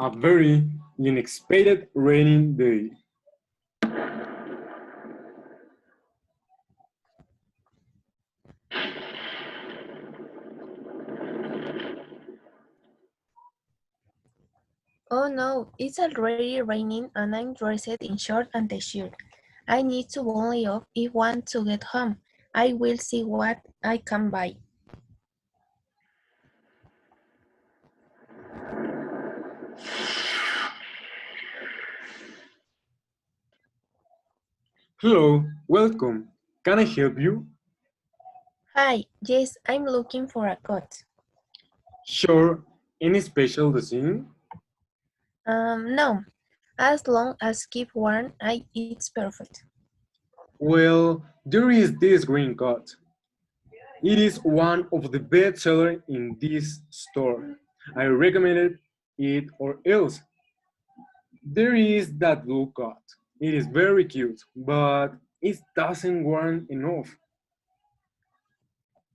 A very unexpected rainy day. Oh no, it's already raining and I'm dressed in short and t-shirt. I need to only off if want to get home. I will see what I can buy. Hello, welcome. Can I help you? Hi, yes, I'm looking for a coat. Sure. Any special design? No, as long as keep warm, it's perfect. Well, there is this green coat. It is one of the best sellers in this store. I recommended it or else. There is that blue coat. It is very cute, but it doesn't warm enough.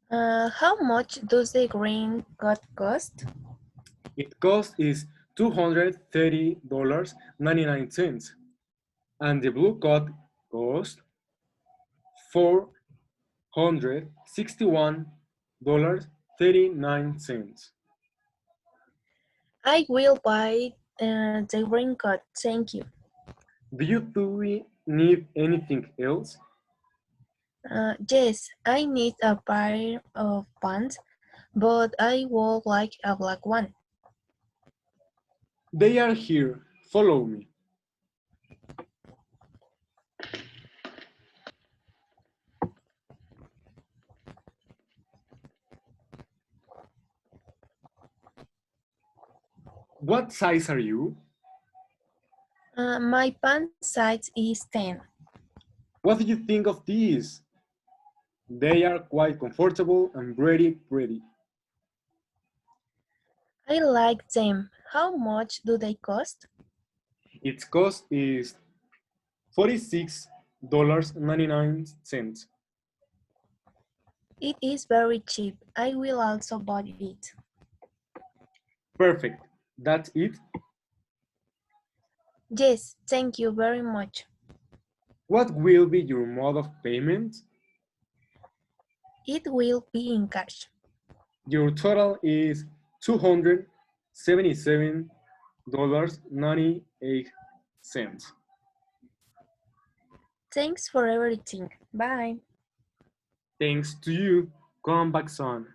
How much does the green coat cost? It cost is $230.99 and the blue coat cost $461.39. I will buy the green coat, thank you. Do you two need anything else? Yes, I need a pair of pants, but I would like a black one. They are here. Follow me. What size are you? My pant size is 10. What do you think of these? They are quite comfortable and very pretty. I like them. How much do they cost? Its cost is $46.99. It is very cheap. I will also buy it. Perfect. That's it. Yes, thank you very much. What will be your mode of payment? It will be in cash. Your total is $277.98. Thanks for everything. Bye. Thanks to you. Come back soon.